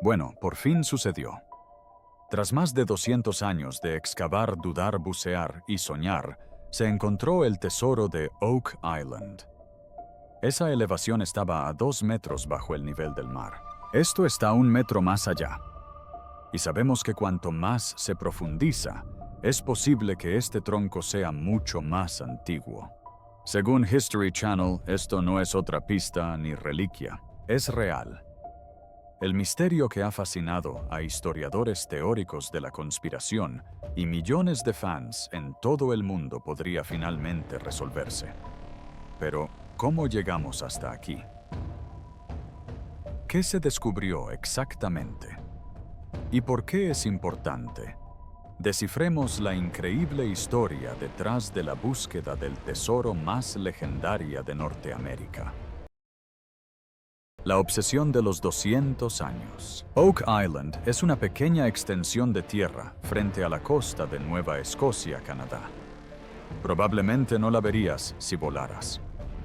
Bueno, por fin sucedió. Tras más de 200 años de excavar, dudar, bucear y soñar, se encontró el tesoro de Oak Island. Esa elevación estaba a 2 metros bajo el nivel del mar. Esto está 1 metro más allá. Y sabemos que cuanto más se profundiza, es posible que este tronco sea mucho más antiguo. Según History Channel, esto no es otra pista ni reliquia, es real. El misterio que ha fascinado a historiadores teóricos de la conspiración y millones de fans en todo el mundo podría finalmente resolverse. Pero, ¿cómo llegamos hasta aquí? ¿Qué se descubrió exactamente? ¿Y por qué es importante? Descifremos la increíble historia detrás de la búsqueda del tesoro más legendaria de Norteamérica. La obsesión de los 200 años. Oak Island es una pequeña extensión de tierra frente a la costa de Nueva Escocia, Canadá. Probablemente no la verías si volaras.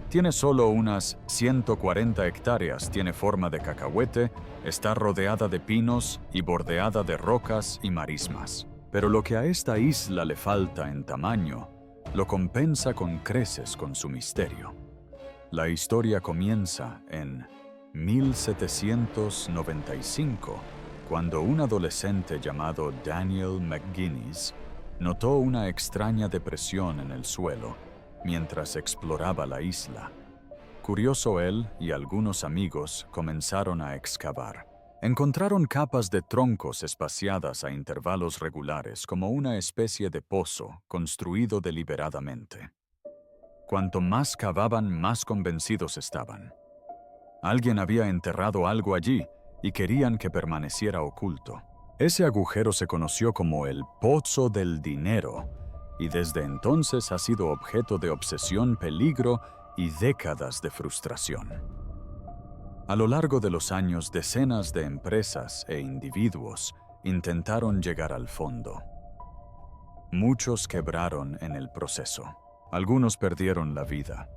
Tiene solo unas 140 hectáreas, tiene forma de cacahuete, está rodeada de pinos y bordeada de rocas y marismas. Pero lo que a esta isla le falta en tamaño, lo compensa con creces con su misterio. La historia comienza en 1795, cuando un adolescente llamado Daniel McGuinness notó una extraña depresión en el suelo mientras exploraba la isla. Curioso, él y algunos amigos comenzaron a excavar. Encontraron capas de troncos espaciadas a intervalos regulares como una especie de pozo construido deliberadamente. Cuanto más cavaban, más convencidos estaban. Alguien había enterrado algo allí y querían que permaneciera oculto. Ese agujero se conoció como el Pozo del Dinero y desde entonces ha sido objeto de obsesión, peligro y décadas de frustración. A lo largo de los años, decenas de empresas e individuos intentaron llegar al fondo. Muchos quebraron en el proceso. Algunos perdieron la vida.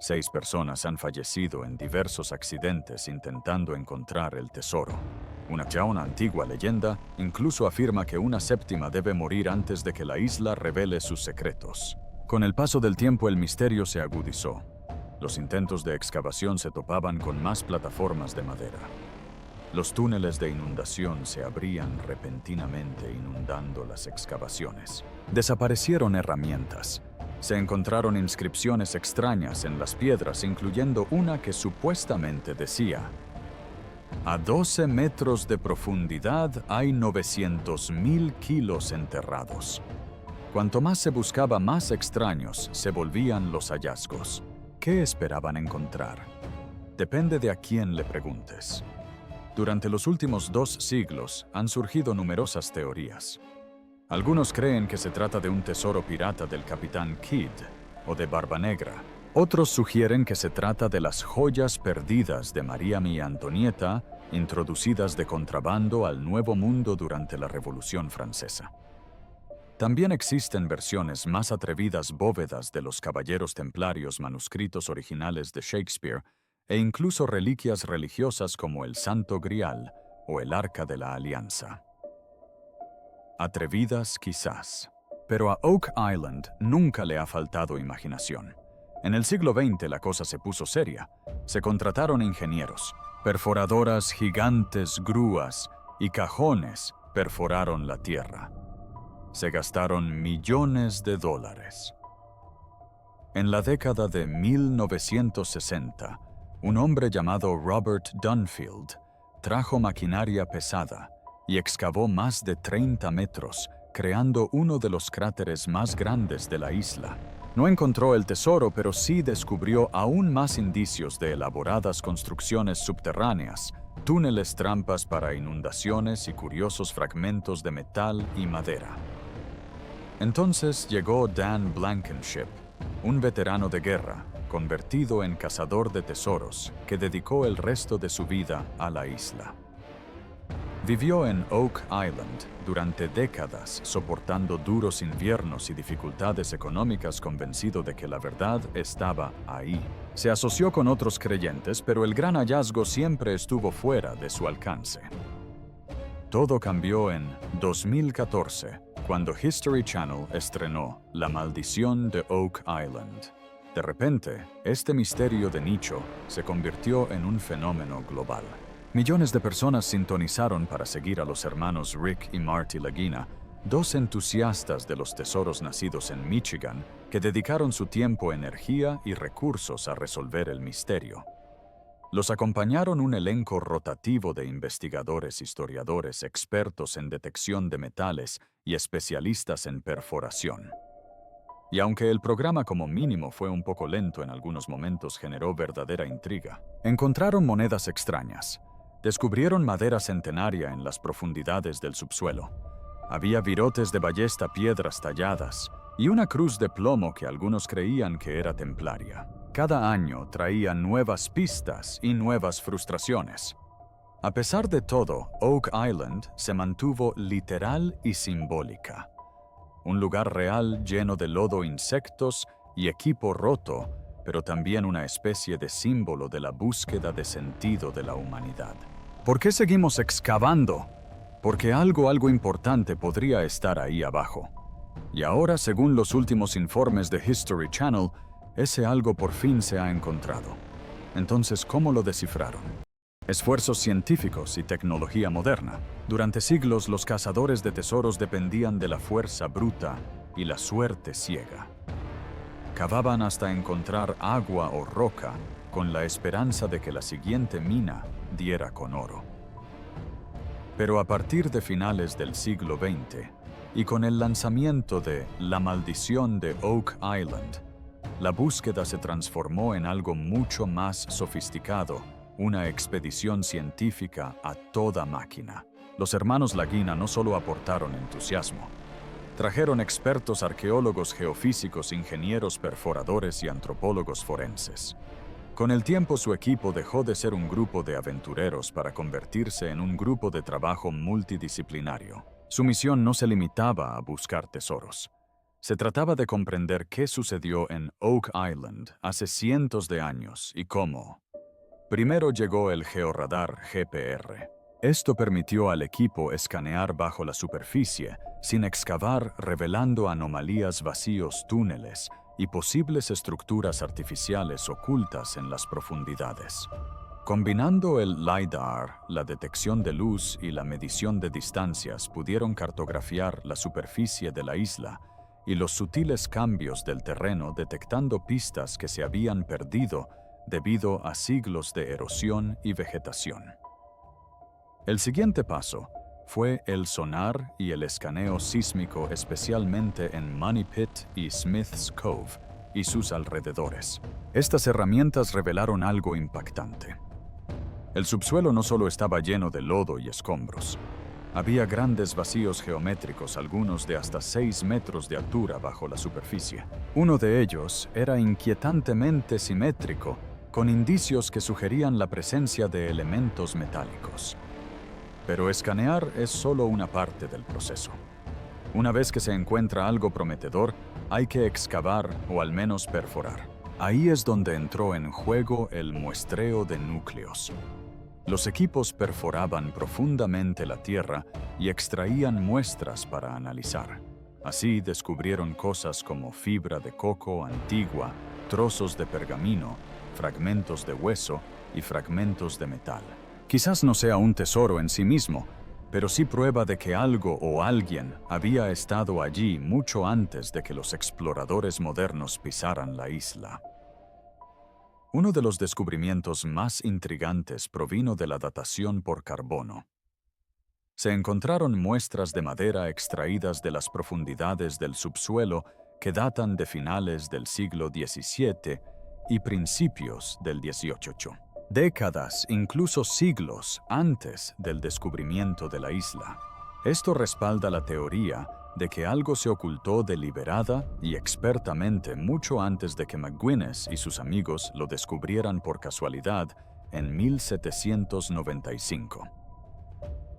6 personas han fallecido en diversos accidentes intentando encontrar el tesoro. Una antigua leyenda incluso afirma que una 7ª debe morir antes de que la isla revele sus secretos. Con el paso del tiempo, el misterio se agudizó. Los intentos de excavación se topaban con más plataformas de madera. Los túneles de inundación se abrían repentinamente, inundando las excavaciones. Desaparecieron herramientas. Se encontraron inscripciones extrañas en las piedras, incluyendo una que supuestamente decía: a 12 metros de profundidad hay 900.000 kilos enterrados. Cuanto más se buscaba, más extraños se volvían los hallazgos. ¿Qué esperaban encontrar? Depende de a quién le preguntes. Durante los últimos 2 siglos han surgido numerosas teorías. Algunos creen que se trata de un tesoro pirata del Capitán Kidd o de Barba Negra. Otros sugieren que se trata de las joyas perdidas de María y Antonieta, introducidas de contrabando al Nuevo Mundo durante la Revolución Francesa. También existen versiones más atrevidas, bóvedas de los caballeros templarios, manuscritos originales de Shakespeare e incluso reliquias religiosas como el Santo Grial o el Arca de la Alianza. Atrevidas quizás, pero a Oak Island nunca le ha faltado imaginación. En el siglo XX la cosa se puso seria. Se contrataron ingenieros, perforadoras gigantes, grúas y cajones perforaron la tierra. Se gastaron millones de dólares. En la década de 1960, un hombre llamado Robert Dunfield trajo maquinaria pesada y excavó más de 30 metros, creando uno de los cráteres más grandes de la isla. No encontró el tesoro, pero sí descubrió aún más indicios de elaboradas construcciones subterráneas, túneles trampas para inundaciones y curiosos fragmentos de metal y madera. Entonces llegó Dan Blankenship, un veterano de guerra, convertido en cazador de tesoros, que dedicó el resto de su vida a la isla. Vivió en Oak Island durante décadas, soportando duros inviernos y dificultades económicas, convencido de que la verdad estaba ahí. Se asoció con otros creyentes, pero el gran hallazgo siempre estuvo fuera de su alcance. Todo cambió en 2014, cuando History Channel estrenó La Maldición de Oak Island. De repente, este misterio de nicho se convirtió en un fenómeno global. Millones de personas sintonizaron para seguir a los hermanos Rick y Marty Lagina, dos entusiastas de los tesoros nacidos en Michigan que dedicaron su tiempo, energía y recursos a resolver el misterio. Los acompañaron un elenco rotativo de investigadores, historiadores, expertos en detección de metales y especialistas en perforación. Y aunque el programa como mínimo fue un poco lento en algunos momentos, generó verdadera intriga. Encontraron monedas extrañas. Descubrieron madera centenaria en las profundidades del subsuelo. Había virotes de ballesta, piedras talladas y una cruz de plomo que algunos creían que era templaria. Cada año traía nuevas pistas y nuevas frustraciones. A pesar de todo, Oak Island se mantuvo literal y simbólica. Un lugar real lleno de lodo, insectos y equipo roto, pero también una especie de símbolo de la búsqueda de sentido de la humanidad. ¿Por qué seguimos excavando? Porque algo importante podría estar ahí abajo. Y ahora, según los últimos informes de History Channel, ese algo por fin se ha encontrado. Entonces, ¿cómo lo descifraron? Esfuerzos científicos y tecnología moderna. Durante siglos, los cazadores de tesoros dependían de la fuerza bruta y la suerte ciega. Cavaban hasta encontrar agua o roca con la esperanza de que la siguiente mina diera con oro. Pero a partir de finales del siglo XX, y con el lanzamiento de La Maldición de Oak Island, la búsqueda se transformó en algo mucho más sofisticado, una expedición científica a toda máquina. Los hermanos Lagina no solo aportaron entusiasmo, trajeron expertos arqueólogos, geofísicos, ingenieros, perforadores y antropólogos forenses. Con el tiempo, su equipo dejó de ser un grupo de aventureros para convertirse en un grupo de trabajo multidisciplinario. Su misión no se limitaba a buscar tesoros. Se trataba de comprender qué sucedió en Oak Island hace cientos de años y cómo. Primero llegó el georradar GPR. Esto permitió al equipo escanear bajo la superficie, sin excavar, revelando anomalías, vacíos, túneles y posibles estructuras artificiales ocultas en las profundidades. Combinando el LiDAR, la detección de luz y la medición de distancias, pudieron cartografiar la superficie de la isla y los sutiles cambios del terreno, detectando pistas que se habían perdido debido a siglos de erosión y vegetación. El siguiente paso fue el sonar y el escaneo sísmico, especialmente en Money Pit y Smith's Cove y sus alrededores. Estas herramientas revelaron algo impactante. El subsuelo no solo estaba lleno de lodo y escombros. Había grandes vacíos geométricos, algunos de hasta 6 metros de altura bajo la superficie. Uno de ellos era inquietantemente simétrico, con indicios que sugerían la presencia de elementos metálicos. Pero escanear es solo una parte del proceso. Una vez que se encuentra algo prometedor, hay que excavar o al menos perforar. Ahí es donde entró en juego el muestreo de núcleos. Los equipos perforaban profundamente la tierra y extraían muestras para analizar. Así descubrieron cosas como fibra de coco antigua, trozos de pergamino, fragmentos de hueso y fragmentos de metal. Quizás no sea un tesoro en sí mismo, pero sí prueba de que algo o alguien había estado allí mucho antes de que los exploradores modernos pisaran la isla. Uno de los descubrimientos más intrigantes provino de la datación por carbono. Se encontraron muestras de madera extraídas de las profundidades del subsuelo que datan de finales del siglo XVII y principios del XVIII. Décadas, incluso siglos, antes del descubrimiento de la isla. Esto respalda la teoría de que algo se ocultó deliberada y expertamente mucho antes de que McGuinness y sus amigos lo descubrieran por casualidad en 1795.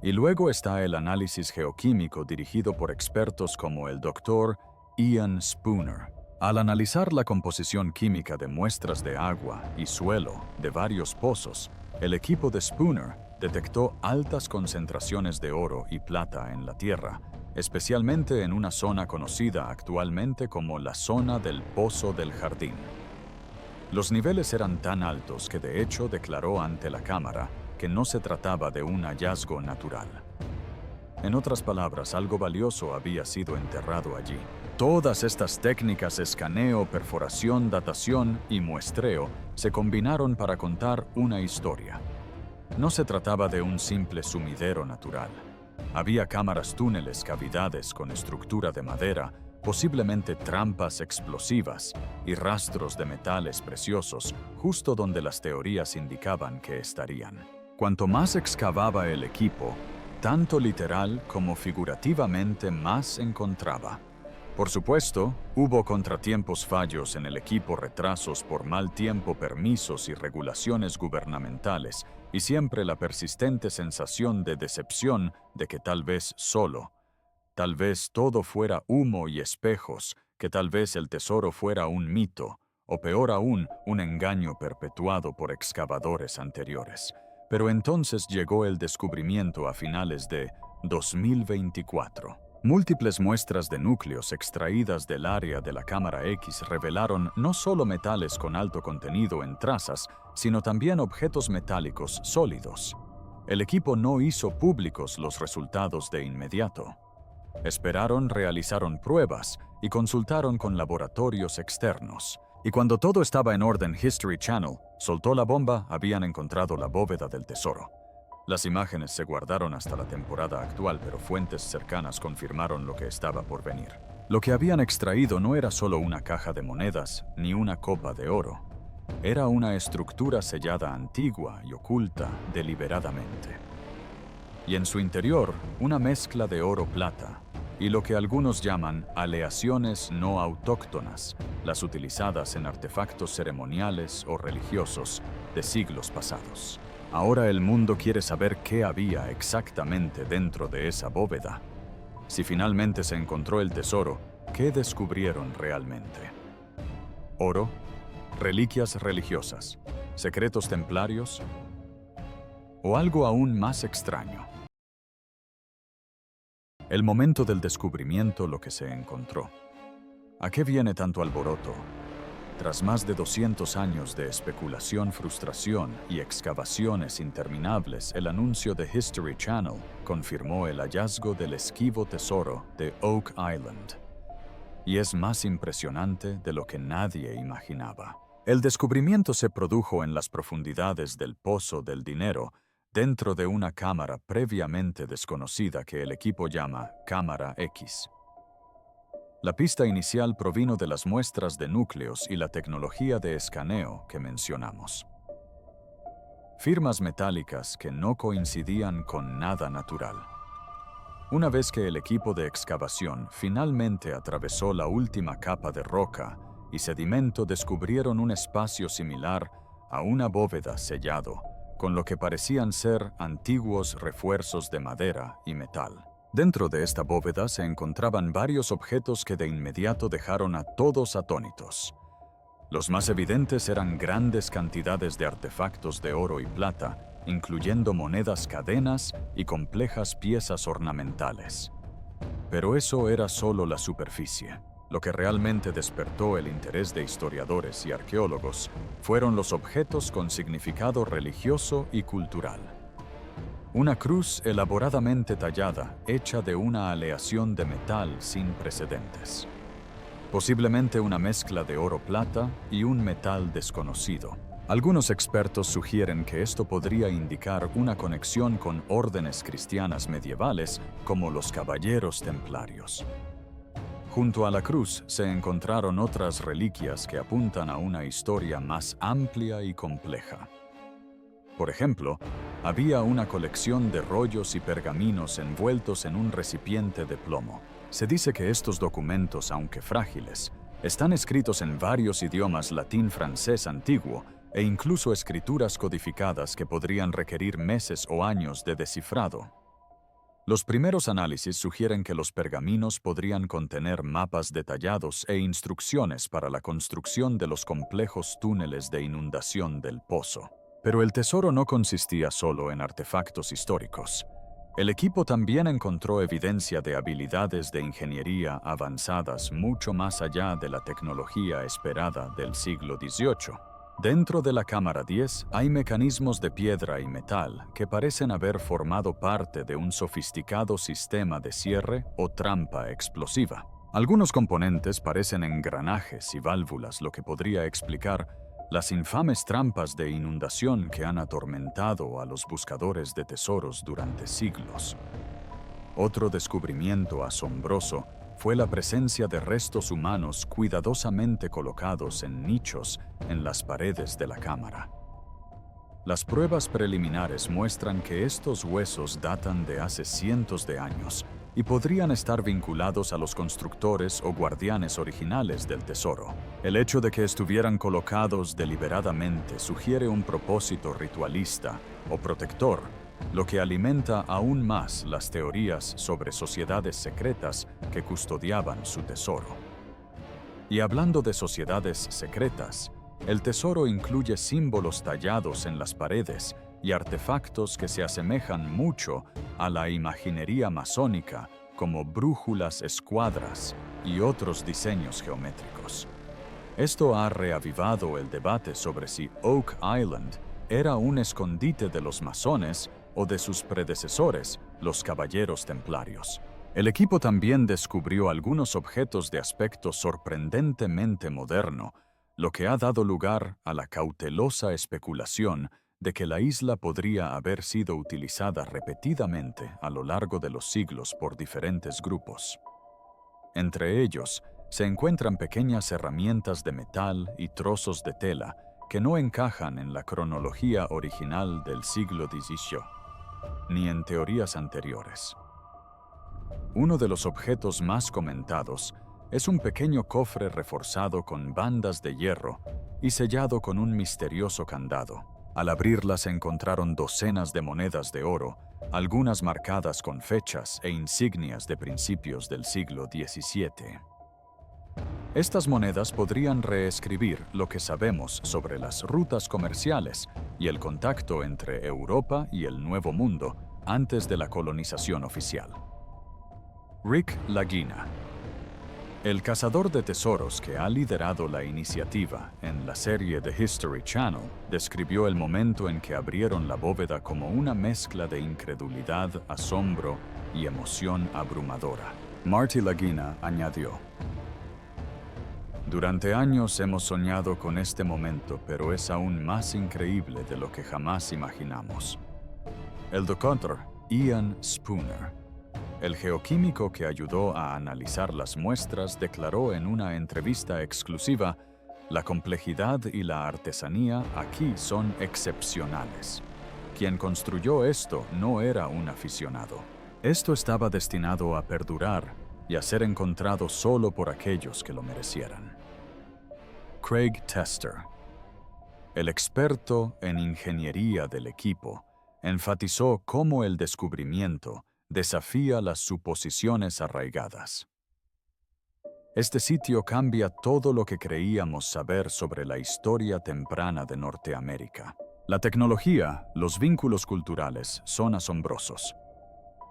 Y luego está el análisis geoquímico dirigido por expertos como el Dr. Ian Spooner. Al analizar la composición química de muestras de agua y suelo de varios pozos, el equipo de Spooner detectó altas concentraciones de oro y plata en la Tierra, especialmente en una zona conocida actualmente como la zona del Pozo del Jardín. Los niveles eran tan altos que de hecho declaró ante la Cámara que no se trataba de un hallazgo natural. En otras palabras, algo valioso había sido enterrado allí. Todas estas técnicas, escaneo, perforación, datación y muestreo, se combinaron para contar una historia. No se trataba de un simple sumidero natural. Había cámaras, túneles, cavidades con estructura de madera, posiblemente trampas explosivas y rastros de metales preciosos, justo donde las teorías indicaban que estarían. Cuanto más excavaba el equipo, tanto literal como figurativamente más encontraba. Por supuesto, hubo contratiempos, fallos en el equipo, retrasos por mal tiempo, permisos y regulaciones gubernamentales, y siempre la persistente sensación de decepción de que tal vez todo fuera humo y espejos, que tal vez el tesoro fuera un mito, o peor aún, un engaño perpetuado por excavadores anteriores. Pero entonces llegó el descubrimiento a finales de 2024. Múltiples muestras de núcleos extraídas del área de la cámara X revelaron no solo metales con alto contenido en trazas, sino también objetos metálicos sólidos. El equipo no hizo públicos los resultados de inmediato. Esperaron, realizaron pruebas y consultaron con laboratorios externos. Y cuando todo estaba en orden, History Channel soltó la bomba. Habían encontrado la bóveda del tesoro. Las imágenes se guardaron hasta la temporada actual, pero fuentes cercanas confirmaron lo que estaba por venir. Lo que habían extraído no era solo una caja de monedas ni una copa de oro. Era una estructura sellada antigua y oculta deliberadamente. Y en su interior, una mezcla de oro-plata y lo que algunos llaman aleaciones no autóctonas, las utilizadas en artefactos ceremoniales o religiosos de siglos pasados. Ahora el mundo quiere saber qué había exactamente dentro de esa bóveda. Si finalmente se encontró el tesoro, ¿qué descubrieron realmente? ¿Oro? ¿Reliquias religiosas? ¿Secretos templarios? ¿O algo aún más extraño? El momento del descubrimiento, lo que se encontró. ¿A qué viene tanto alboroto? Tras más de 200 años de especulación, frustración y excavaciones interminables, el anuncio de History Channel confirmó el hallazgo del esquivo tesoro de Oak Island. Y es más impresionante de lo que nadie imaginaba. El descubrimiento se produjo en las profundidades del Pozo del Dinero, dentro de una cámara previamente desconocida que el equipo llama Cámara X. La pista inicial provino de las muestras de núcleos y la tecnología de escaneo que mencionamos. Firmas metálicas que no coincidían con nada natural. Una vez que el equipo de excavación finalmente atravesó la última capa de roca y sedimento, descubrieron un espacio similar a una bóveda sellado, con lo que parecían ser antiguos refuerzos de madera y metal. Dentro de esta bóveda se encontraban varios objetos que de inmediato dejaron a todos atónitos. Los más evidentes eran grandes cantidades de artefactos de oro y plata, incluyendo monedas, cadenas y complejas piezas ornamentales. Pero eso era solo la superficie. Lo que realmente despertó el interés de historiadores y arqueólogos fueron los objetos con significado religioso y cultural. Una cruz elaboradamente tallada, hecha de una aleación de metal sin precedentes. Posiblemente una mezcla de oro-plata y un metal desconocido. Algunos expertos sugieren que esto podría indicar una conexión con órdenes cristianas medievales como los caballeros templarios. Junto a la cruz se encontraron otras reliquias que apuntan a una historia más amplia y compleja. Por ejemplo, había una colección de rollos y pergaminos envueltos en un recipiente de plomo. Se dice que estos documentos, aunque frágiles, están escritos en varios idiomas latín, francés antiguo e incluso escrituras codificadas que podrían requerir meses o años de descifrado. Los primeros análisis sugieren que los pergaminos podrían contener mapas detallados e instrucciones para la construcción de los complejos túneles de inundación del pozo. Pero el tesoro no consistía solo en artefactos históricos. El equipo también encontró evidencia de habilidades de ingeniería avanzadas mucho más allá de la tecnología esperada del siglo XVIII. Dentro de la cámara 10 hay mecanismos de piedra y metal que parecen haber formado parte de un sofisticado sistema de cierre o trampa explosiva. Algunos componentes parecen engranajes y válvulas, lo que podría explicar las infames trampas de inundación que han atormentado a los buscadores de tesoros durante siglos. Otro descubrimiento asombroso fue la presencia de restos humanos cuidadosamente colocados en nichos en las paredes de la cámara. Las pruebas preliminares muestran que estos huesos datan de hace cientos de años y podrían estar vinculados a los constructores o guardianes originales del tesoro. El hecho de que estuvieran colocados deliberadamente sugiere un propósito ritualista o protector, lo que alimenta aún más las teorías sobre sociedades secretas que custodiaban su tesoro. Y hablando de sociedades secretas, el tesoro incluye símbolos tallados en las paredes y artefactos que se asemejan mucho a la imaginería masónica, como brújulas escuadras y otros diseños geométricos. Esto ha reavivado el debate sobre si Oak Island era un escondite de los masones o de sus predecesores, los caballeros templarios. El equipo también descubrió algunos objetos de aspecto sorprendentemente moderno, lo que ha dado lugar a la cautelosa especulación de que la isla podría haber sido utilizada repetidamente a lo largo de los siglos por diferentes grupos. Entre ellos, se encuentran pequeñas herramientas de metal y trozos de tela que no encajan en la cronología original del siglo XVIII, ni en teorías anteriores. Uno de los objetos más comentados es un pequeño cofre reforzado con bandas de hierro y sellado con un misterioso candado. Al abrirla se encontraron docenas de monedas de oro, algunas marcadas con fechas e insignias de principios del siglo XVII. Estas monedas podrían reescribir lo que sabemos sobre las rutas comerciales y el contacto entre Europa y el Nuevo Mundo antes de la colonización oficial. Rick Lagina, el cazador de tesoros que ha liderado la iniciativa en la serie The History Channel, describió el momento en que abrieron la bóveda como una mezcla de incredulidad, asombro y emoción abrumadora. Marty Lagina añadió: "Durante años hemos soñado con este momento, pero es aún más increíble de lo que jamás imaginamos". El Dr. Ian Spooner, el geoquímico que ayudó a analizar las muestras, declaró en una entrevista exclusiva: "La complejidad y la artesanía aquí son excepcionales. Quien construyó esto no era un aficionado. Esto estaba destinado a perdurar y a ser encontrado solo por aquellos que lo merecieran". Craig Tester, el experto en ingeniería del equipo, enfatizó cómo el descubrimiento desafía las suposiciones arraigadas. "Este sitio cambia todo lo que creíamos saber sobre la historia temprana de Norteamérica. La tecnología, los vínculos culturales son asombrosos.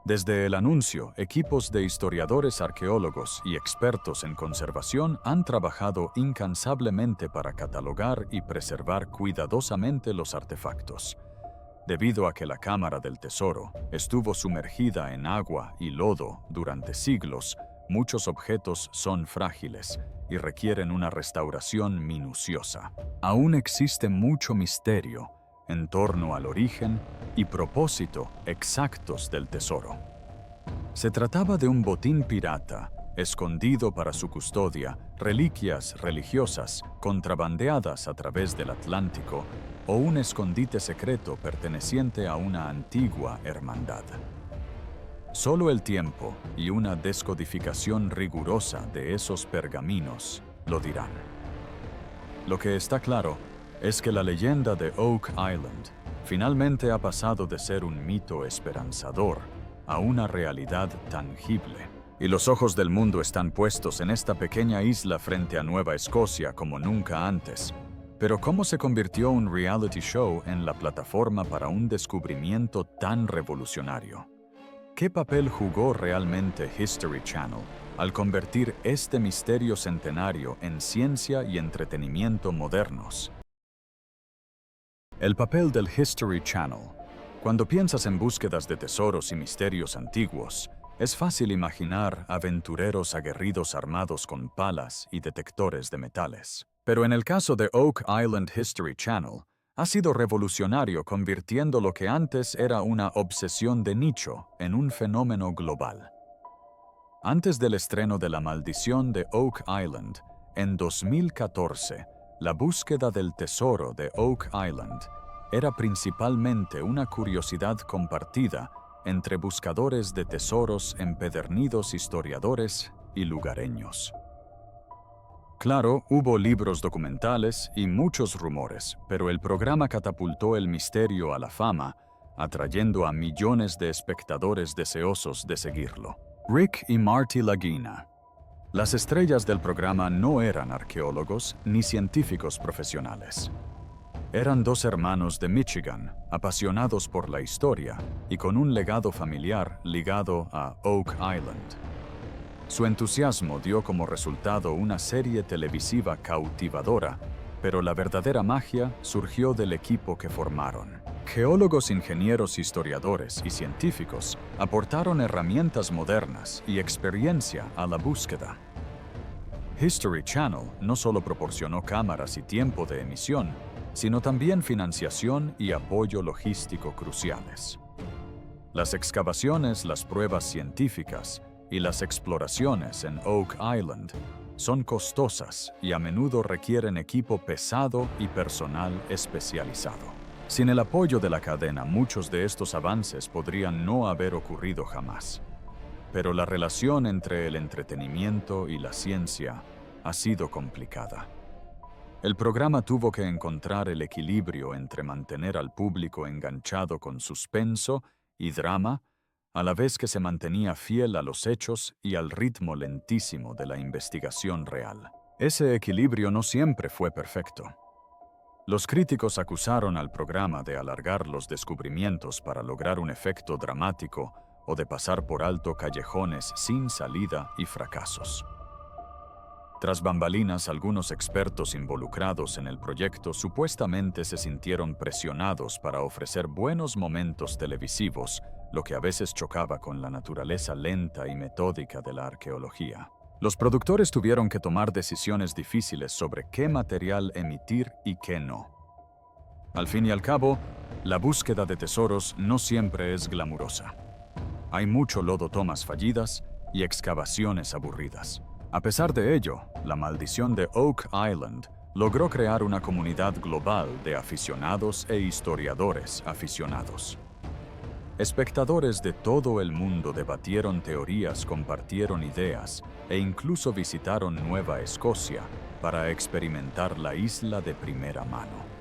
Desde el anuncio, equipos de historiadores, arqueólogos y expertos en conservación han trabajado incansablemente para catalogar y preservar cuidadosamente los artefactos. Debido a que la Cámara del Tesoro estuvo sumergida en agua y lodo durante siglos, muchos objetos son frágiles y requieren una restauración minuciosa. Aún existe mucho misterio en torno al origen y propósito exactos del tesoro. Se trataba de un botín pirata, escondido para su custodia, reliquias religiosas contrabandeadas a través del Atlántico, o un escondite secreto perteneciente a una antigua hermandad. Solo el tiempo y una descodificación rigurosa de esos pergaminos lo dirán. Lo que está claro es que la leyenda de Oak Island finalmente ha pasado de ser un mito esperanzador a una realidad tangible. Y los ojos del mundo están puestos en esta pequeña isla frente a Nueva Escocia como nunca antes, Pero ¿cómo se convirtió un reality show en la plataforma para un descubrimiento tan revolucionario? ¿Qué papel jugó realmente History Channel al convertir este misterio centenario en ciencia y entretenimiento modernos? El papel del History Channel. Cuando piensas en búsquedas de tesoros y misterios antiguos, es fácil imaginar aventureros aguerridos armados con palas y detectores de metales. Pero en el caso de Oak Island History Channel, ha sido revolucionario convirtiendo lo que antes era una obsesión de nicho en un fenómeno global. Antes del estreno de La Maldición de Oak Island, en 2014, la búsqueda del tesoro de Oak Island era principalmente una curiosidad compartida entre buscadores de tesoros empedernidos historiadores y lugareños. Claro, hubo libros documentales y muchos rumores, pero el programa catapultó el misterio a la fama, atrayendo a millones de espectadores deseosos de seguirlo. Rick y Marty Lagina. Las estrellas del programa no eran arqueólogos ni científicos profesionales. Eran dos hermanos de Michigan, apasionados por la historia y con un legado familiar ligado a Oak Island. Su entusiasmo dio como resultado una serie televisiva cautivadora, pero la verdadera magia surgió del equipo que formaron. Geólogos, ingenieros, historiadores y científicos aportaron herramientas modernas y experiencia a la búsqueda. History Channel no solo proporcionó cámaras y tiempo de emisión, sino también financiación y apoyo logístico cruciales. Las excavaciones, las pruebas científicas y las exploraciones en Oak Island son costosas y a menudo requieren equipo pesado y personal especializado. Sin el apoyo de la cadena, muchos de estos avances podrían no haber ocurrido jamás. Pero la relación entre el entretenimiento y la ciencia ha sido complicada. El programa tuvo que encontrar el equilibrio entre mantener al público enganchado con suspenso y drama, a la vez que se mantenía fiel a los hechos y al ritmo lentísimo de la investigación real. Ese equilibrio no siempre fue perfecto. Los críticos acusaron al programa de alargar los descubrimientos para lograr un efecto dramático o de pasar por alto callejones sin salida y fracasos. Tras bambalinas, algunos expertos involucrados en el proyecto supuestamente se sintieron presionados para ofrecer buenos momentos televisivos, lo que a veces chocaba con la naturaleza lenta y metódica de la arqueología. Los productores tuvieron que tomar decisiones difíciles sobre qué material emitir y qué no. Al fin y al cabo, la búsqueda de tesoros no siempre es glamurosa. Hay mucho lodo, tomas fallidas y excavaciones aburridas. A pesar de ello, La Maldición de Oak Island logró crear una comunidad global de aficionados e historiadores aficionados. Espectadores de todo el mundo debatieron teorías, compartieron ideas e incluso visitaron Nueva Escocia para experimentar la isla de primera mano.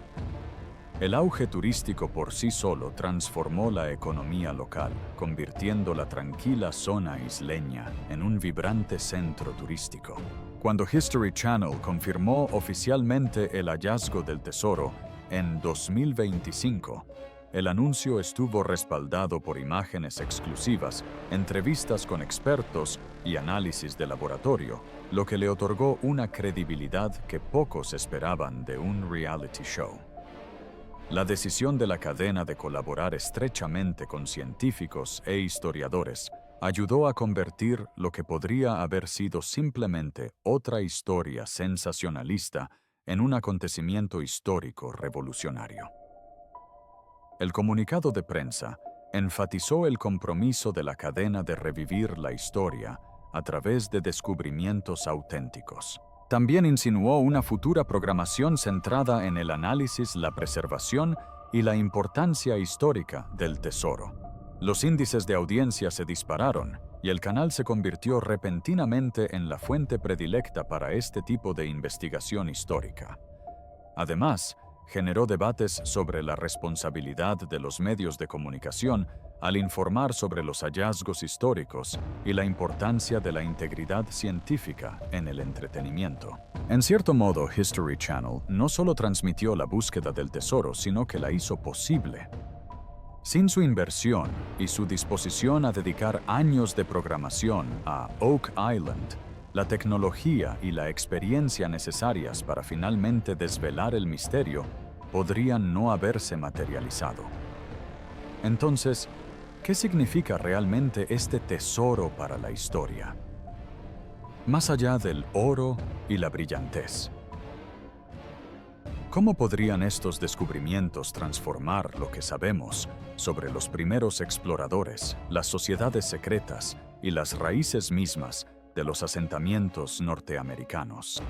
El auge turístico por sí solo transformó la economía local, convirtiendo la tranquila zona isleña en un vibrante centro turístico. Cuando History Channel confirmó oficialmente el hallazgo del tesoro en 2025, el anuncio estuvo respaldado por imágenes exclusivas, entrevistas con expertos y análisis de laboratorio, lo que le otorgó una credibilidad que pocos esperaban de un reality show. La decisión de la cadena de colaborar estrechamente con científicos e historiadores ayudó a convertir lo que podría haber sido simplemente otra historia sensacionalista en un acontecimiento histórico revolucionario. El comunicado de prensa enfatizó el compromiso de la cadena de revivir la historia a través de descubrimientos auténticos. También insinuó una futura programación centrada en el análisis, la preservación y la importancia histórica del tesoro. Los índices de audiencia se dispararon y el canal se convirtió repentinamente en la fuente predilecta para este tipo de investigación histórica. Además, generó debates sobre la responsabilidad de los medios de comunicación al informar sobre los hallazgos históricos y la importancia de la integridad científica en el entretenimiento. En cierto modo, History Channel no solo transmitió la búsqueda del tesoro, sino que la hizo posible. Sin su inversión y su disposición a dedicar años de programación a Oak Island, la tecnología y la experiencia necesarias para finalmente desvelar el misterio podrían no haberse materializado. Entonces, ¿qué significa realmente este tesoro para la historia? Más allá del oro y la brillantez. ¿Cómo podrían estos descubrimientos transformar lo que sabemos sobre los primeros exploradores, las sociedades secretas y las raíces mismas de los asentamientos norteamericanos?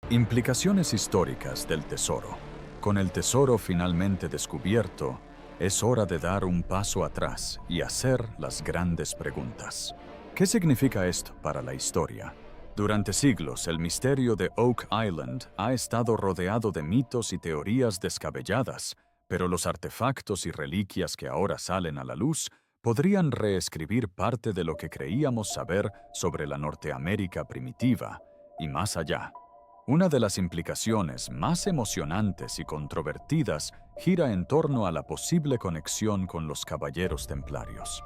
Implicaciones históricas del tesoro. Con el tesoro finalmente descubierto, es hora de dar un paso atrás y hacer las grandes preguntas. ¿Qué significa esto para la historia? Durante siglos, el misterio de Oak Island ha estado rodeado de mitos y teorías descabelladas, pero los artefactos y reliquias que ahora salen a la luz podrían reescribir parte de lo que creíamos saber sobre la Norteamérica primitiva y más allá. Una de las implicaciones más emocionantes y controvertidas gira en torno a la posible conexión con los caballeros templarios.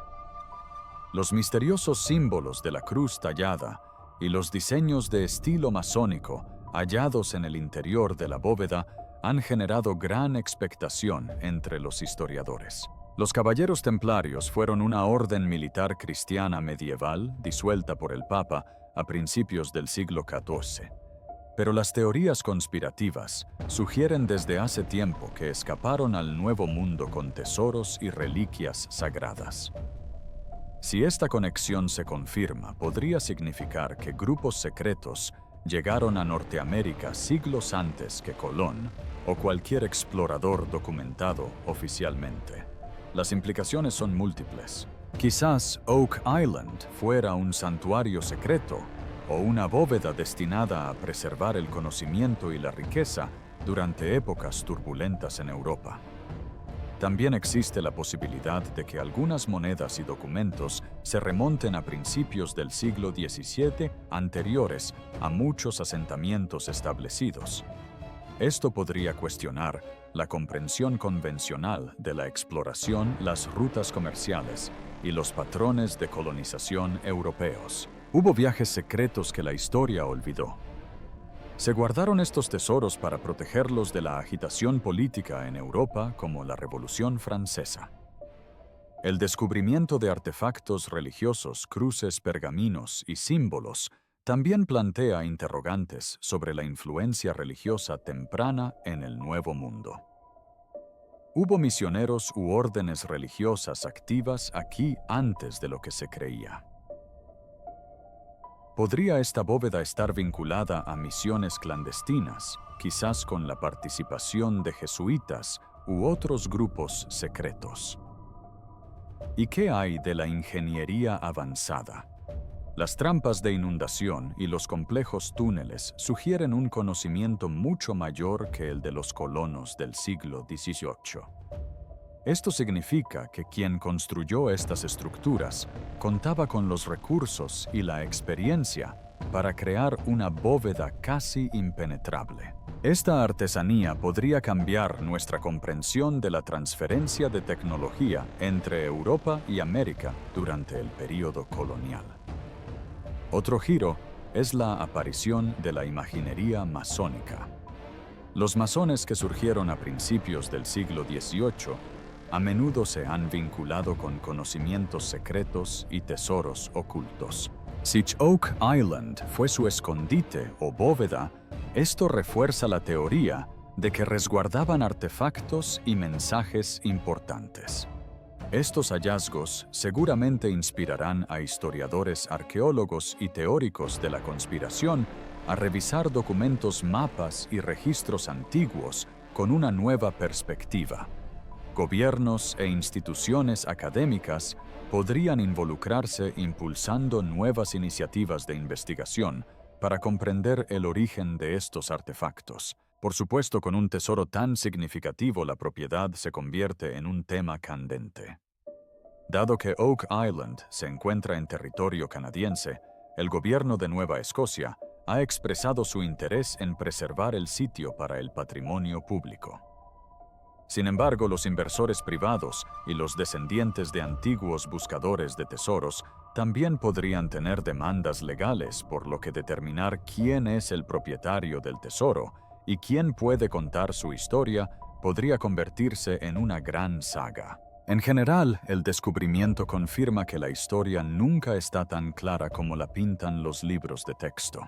Los misteriosos símbolos de la cruz tallada y los diseños de estilo masónico hallados en el interior de la bóveda han generado gran expectación entre los historiadores. Los caballeros templarios fueron una orden militar cristiana medieval disuelta por el Papa a principios del siglo XIV. Pero las teorías conspirativas sugieren desde hace tiempo que escaparon al Nuevo Mundo con tesoros y reliquias sagradas. Si esta conexión se confirma, podría significar que grupos secretos llegaron a Norteamérica siglos antes que Colón o cualquier explorador documentado oficialmente. Las implicaciones son múltiples. Quizás Oak Island fuera un santuario secreto o una bóveda destinada a preservar el conocimiento y la riqueza durante épocas turbulentas en Europa. También existe la posibilidad de que algunas monedas y documentos se remonten a principios del siglo XVII anteriores a muchos asentamientos establecidos. Esto podría cuestionar la comprensión convencional de la exploración, las rutas comerciales y los patrones de colonización europeos. Hubo viajes secretos que la historia olvidó. Se guardaron estos tesoros para protegerlos de la agitación política en Europa como la Revolución Francesa. El descubrimiento de artefactos religiosos, cruces, pergaminos y símbolos también plantea interrogantes sobre la influencia religiosa temprana en el Nuevo Mundo. Hubo misioneros u órdenes religiosas activas aquí antes de lo que se creía. ¿Podría esta bóveda estar vinculada a misiones clandestinas, quizás con la participación de jesuitas u otros grupos secretos? ¿Y qué hay de la ingeniería avanzada? Las trampas de inundación y los complejos túneles sugieren un conocimiento mucho mayor que el de los colonos del siglo XVIII. Esto significa que quien construyó estas estructuras contaba con los recursos y la experiencia para crear una bóveda casi impenetrable. Esta artesanía podría cambiar nuestra comprensión de la transferencia de tecnología entre Europa y América durante el período colonial. Otro giro es la aparición de la imaginería masónica. Los masones que surgieron a principios del siglo XVIII a menudo se han vinculado con conocimientos secretos y tesoros ocultos. Si Oak Island fue su escondite o bóveda, esto refuerza la teoría de que resguardaban artefactos y mensajes importantes. Estos hallazgos seguramente inspirarán a historiadores, arqueólogos y teóricos de la conspiración a revisar documentos, mapas y registros antiguos con una nueva perspectiva. Gobiernos e instituciones académicas podrían involucrarse impulsando nuevas iniciativas de investigación para comprender el origen de estos artefactos. Por supuesto, con un tesoro tan significativo, la propiedad se convierte en un tema candente. Dado que Oak Island se encuentra en territorio canadiense, el gobierno de Nueva Escocia ha expresado su interés en preservar el sitio para el patrimonio público. Sin embargo, los inversores privados y los descendientes de antiguos buscadores de tesoros también podrían tener demandas legales, por lo que determinar quién es el propietario del tesoro y quién puede contar su historia podría convertirse en una gran saga. En general, el descubrimiento confirma que la historia nunca está tan clara como la pintan los libros de texto.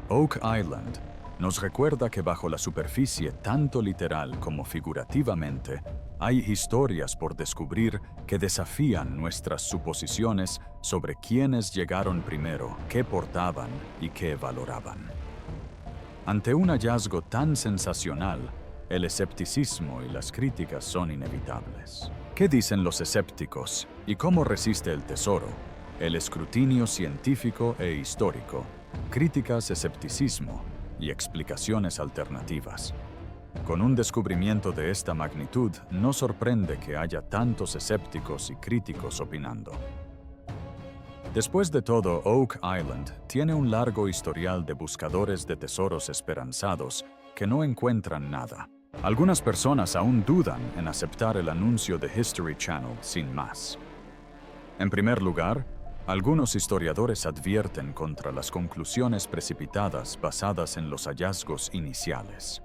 Oak Island nos recuerda que bajo la superficie, tanto literal como figurativamente, hay historias por descubrir que desafían nuestras suposiciones sobre quiénes llegaron primero, qué portaban y qué valoraban. Ante un hallazgo tan sensacional, el escepticismo y las críticas son inevitables. ¿Qué dicen los escépticos y cómo resiste el tesoro? El escrutinio científico e histórico, críticas, escepticismo y explicaciones alternativas. Con un descubrimiento de esta magnitud, no sorprende que haya tantos escépticos y críticos opinando. Después de todo, Oak Island tiene un largo historial de buscadores de tesoros esperanzados que no encuentran nada. Algunas personas aún dudan en aceptar el anuncio de History Channel sin más. En primer lugar, algunos historiadores advierten contra las conclusiones precipitadas basadas en los hallazgos iniciales.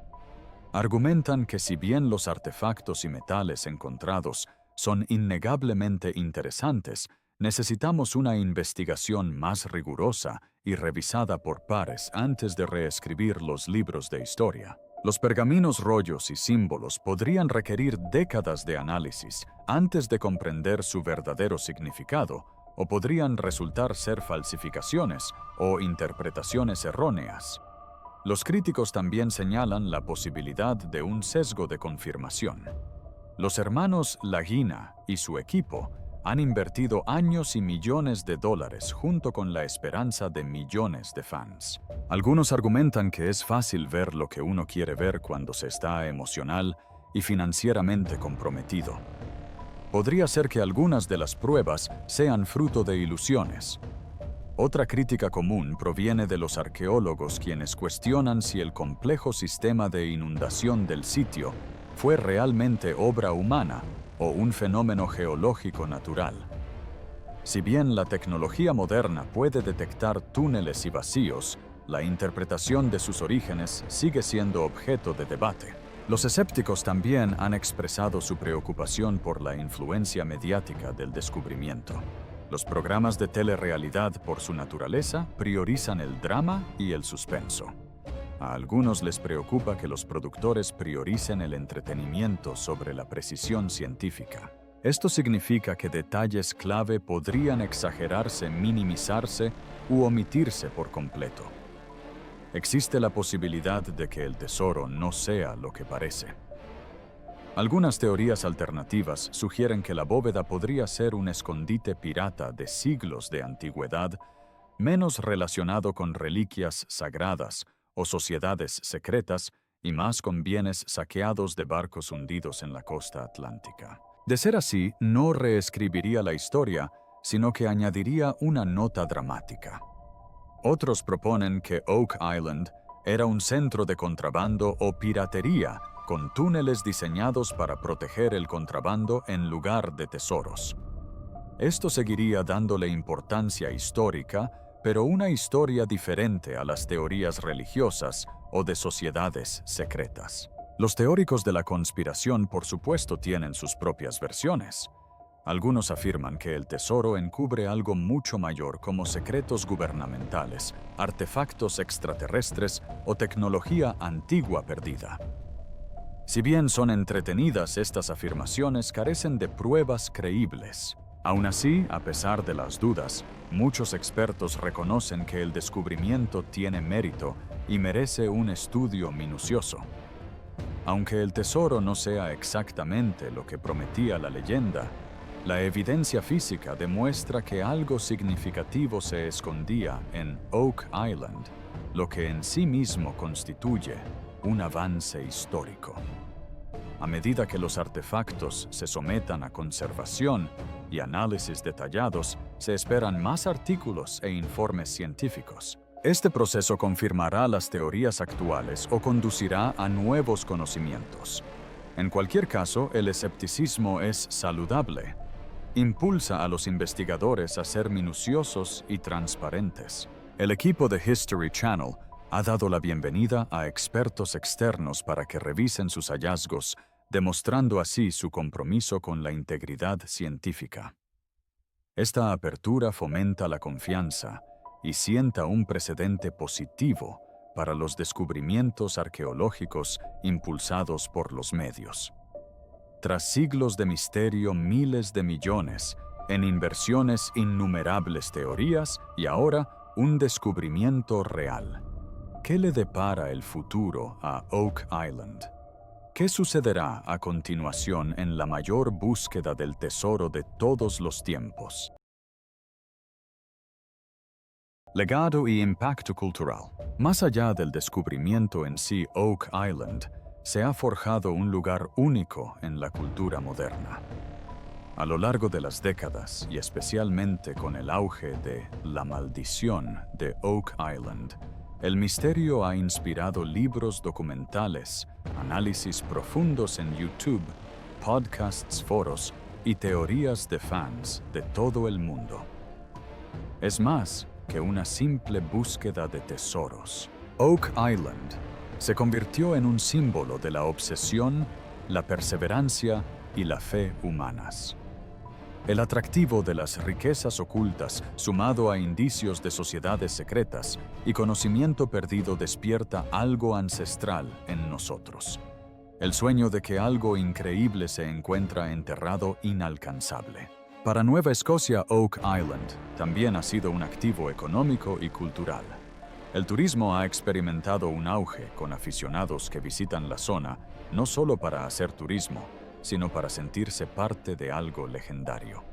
Argumentan que si bien los artefactos y metales encontrados son innegablemente interesantes, necesitamos una investigación más rigurosa y revisada por pares antes de reescribir los libros de historia. Los pergaminos, rollos y símbolos podrían requerir décadas de análisis antes de comprender su verdadero significado, o podrían resultar ser falsificaciones o interpretaciones erróneas. Los críticos también señalan la posibilidad de un sesgo de confirmación. Los hermanos Lagina y su equipo han invertido años y millones de dólares junto con la esperanza de millones de fans. Algunos argumentan que es fácil ver lo que uno quiere ver cuando se está emocional y financieramente comprometido. Podría ser que algunas de las pruebas sean fruto de ilusiones. Otra crítica común proviene de los arqueólogos, quienes cuestionan si el complejo sistema de inundación del sitio fue realmente obra humana o un fenómeno geológico natural. Si bien la tecnología moderna puede detectar túneles y vacíos, la interpretación de sus orígenes sigue siendo objeto de debate. Los escépticos también han expresado su preocupación por la influencia mediática del descubrimiento. Los programas de telerrealidad, por su naturaleza, priorizan el drama y el suspenso. A algunos les preocupa que los productores prioricen el entretenimiento sobre la precisión científica. Esto significa que detalles clave podrían exagerarse, minimizarse u omitirse por completo. Existe la posibilidad de que el tesoro no sea lo que parece. Algunas teorías alternativas sugieren que la bóveda podría ser un escondite pirata de siglos de antigüedad, menos relacionado con reliquias sagradas o sociedades secretas y más con bienes saqueados de barcos hundidos en la costa atlántica. De ser así, no reescribiría la historia, sino que añadiría una nota dramática. Otros proponen que Oak Island era un centro de contrabando o piratería, con túneles diseñados para proteger el contrabando en lugar de tesoros. Esto seguiría dándole importancia histórica, pero una historia diferente a las teorías religiosas o de sociedades secretas. Los teóricos de la conspiración, por supuesto, tienen sus propias versiones. Algunos afirman que el tesoro encubre algo mucho mayor, como secretos gubernamentales, artefactos extraterrestres o tecnología antigua perdida. Si bien son entretenidas, estas afirmaciones carecen de pruebas creíbles. Aún así, a pesar de las dudas, muchos expertos reconocen que el descubrimiento tiene mérito y merece un estudio minucioso. Aunque el tesoro no sea exactamente lo que prometía la leyenda, la evidencia física demuestra que algo significativo se escondía en Oak Island, lo que en sí mismo constituye un avance histórico. A medida que los artefactos se sometan a conservación y análisis detallados, se esperan más artículos e informes científicos. Este proceso confirmará las teorías actuales o conducirá a nuevos conocimientos. En cualquier caso, el escepticismo es saludable. Impulsa a los investigadores a ser minuciosos y transparentes. El equipo de History Channel ha dado la bienvenida a expertos externos para que revisen sus hallazgos, demostrando así su compromiso con la integridad científica. Esta apertura fomenta la confianza y sienta un precedente positivo para los descubrimientos arqueológicos impulsados por los medios. Tras siglos de misterio, miles de millones, en inversiones innumerables teorías y ahora un descubrimiento real. ¿Qué le depara el futuro a Oak Island? ¿Qué sucederá a continuación en la mayor búsqueda del tesoro de todos los tiempos? Legado y impacto cultural. Más allá del descubrimiento en sí, Oak Island se ha forjado un lugar único en la cultura moderna. A lo largo de las décadas, y especialmente con el auge de La Maldición de Oak Island, el misterio ha inspirado libros documentales, análisis profundos en YouTube, podcasts, foros y teorías de fans de todo el mundo. Es más que una simple búsqueda de tesoros. Oak Island se convirtió en un símbolo de la obsesión, la perseverancia y la fe humanas. El atractivo de las riquezas ocultas, sumado a indicios de sociedades secretas y conocimiento perdido, despierta algo ancestral en nosotros. El sueño de que algo increíble se encuentra enterrado inalcanzable. Para Nueva Escocia, Oak Island también ha sido un activo económico y cultural. El turismo ha experimentado un auge con aficionados que visitan la zona no solo para hacer turismo, sino para sentirse parte de algo legendario.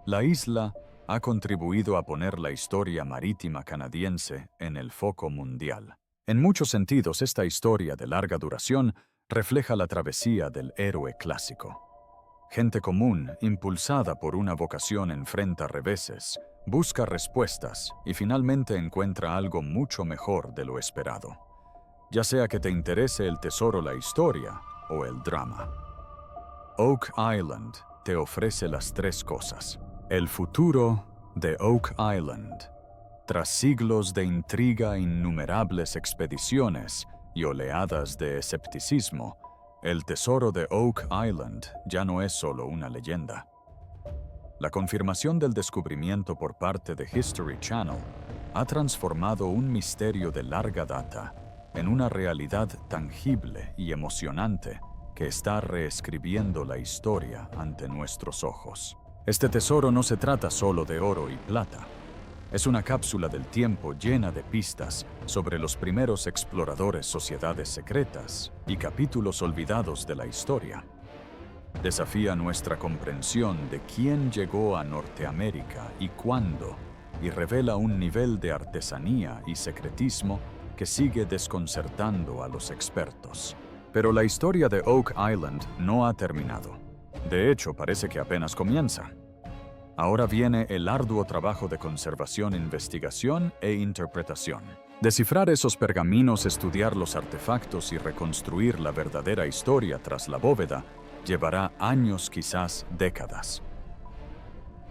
La isla ha contribuido a poner la historia marítima canadiense en el foco mundial. En muchos sentidos, esta historia de larga duración refleja la travesía del héroe clásico. Gente común, impulsada por una vocación, enfrenta reveses, busca respuestas y finalmente encuentra algo mucho mejor de lo esperado. Ya sea que te interese el tesoro, la historia o el drama. Oak Island te ofrece las tres cosas. El futuro de Oak Island. Tras siglos de intriga, innumerables expediciones y oleadas de escepticismo, el tesoro de Oak Island ya no es solo una leyenda. La confirmación del descubrimiento por parte de History Channel ha transformado un misterio de larga data en una realidad tangible y emocionante que está reescribiendo la historia ante nuestros ojos. Este tesoro no se trata solo de oro y plata. Es una cápsula del tiempo llena de pistas sobre los primeros exploradores, sociedades secretas y capítulos olvidados de la historia. Desafía nuestra comprensión de quién llegó a Norteamérica y cuándo, y revela un nivel de artesanía y secretismo que sigue desconcertando a los expertos. Pero la historia de Oak Island no ha terminado. De hecho, parece que apenas comienza. Ahora viene el arduo trabajo de conservación, investigación e interpretación. Descifrar esos pergaminos, estudiar los artefactos y reconstruir la verdadera historia tras la bóveda llevará años, quizás décadas.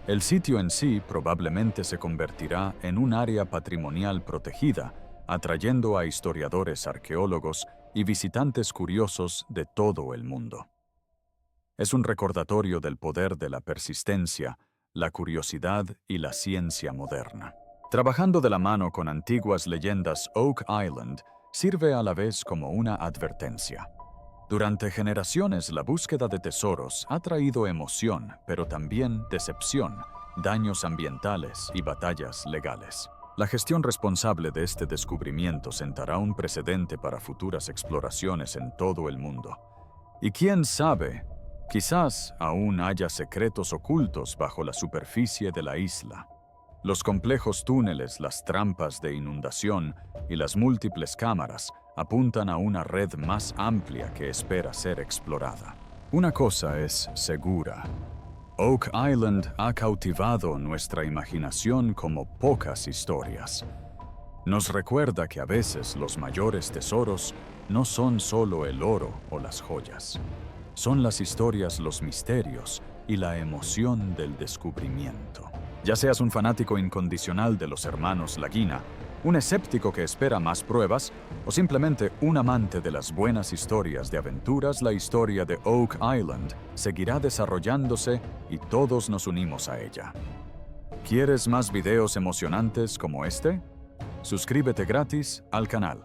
El sitio en sí probablemente se convertirá en un área patrimonial protegida, atrayendo a historiadores, arqueólogos y visitantes curiosos de todo el mundo. Es un recordatorio del poder de la persistencia, la curiosidad y la ciencia moderna. Trabajando de la mano con antiguas leyendas, Oak Island sirve a la vez como una advertencia. Durante generaciones, la búsqueda de tesoros ha traído emoción, pero también decepción, daños ambientales y batallas legales. La gestión responsable de este descubrimiento sentará un precedente para futuras exploraciones en todo el mundo. Y quién sabe, quizás aún haya secretos ocultos bajo la superficie de la isla. Los complejos túneles, las trampas de inundación y las múltiples cámaras apuntan a una red más amplia que espera ser explorada. Una cosa es segura. Oak Island ha cautivado nuestra imaginación como pocas historias. Nos recuerda que a veces los mayores tesoros no son solo el oro o las joyas. Son las historias, los misterios y la emoción del descubrimiento. Ya seas un fanático incondicional de los hermanos Laguina, un escéptico que espera más pruebas, o simplemente un amante de las buenas historias de aventuras, la historia de Oak Island seguirá desarrollándose y todos nos unimos a ella. ¿Quieres más videos emocionantes como este? Suscríbete gratis al canal.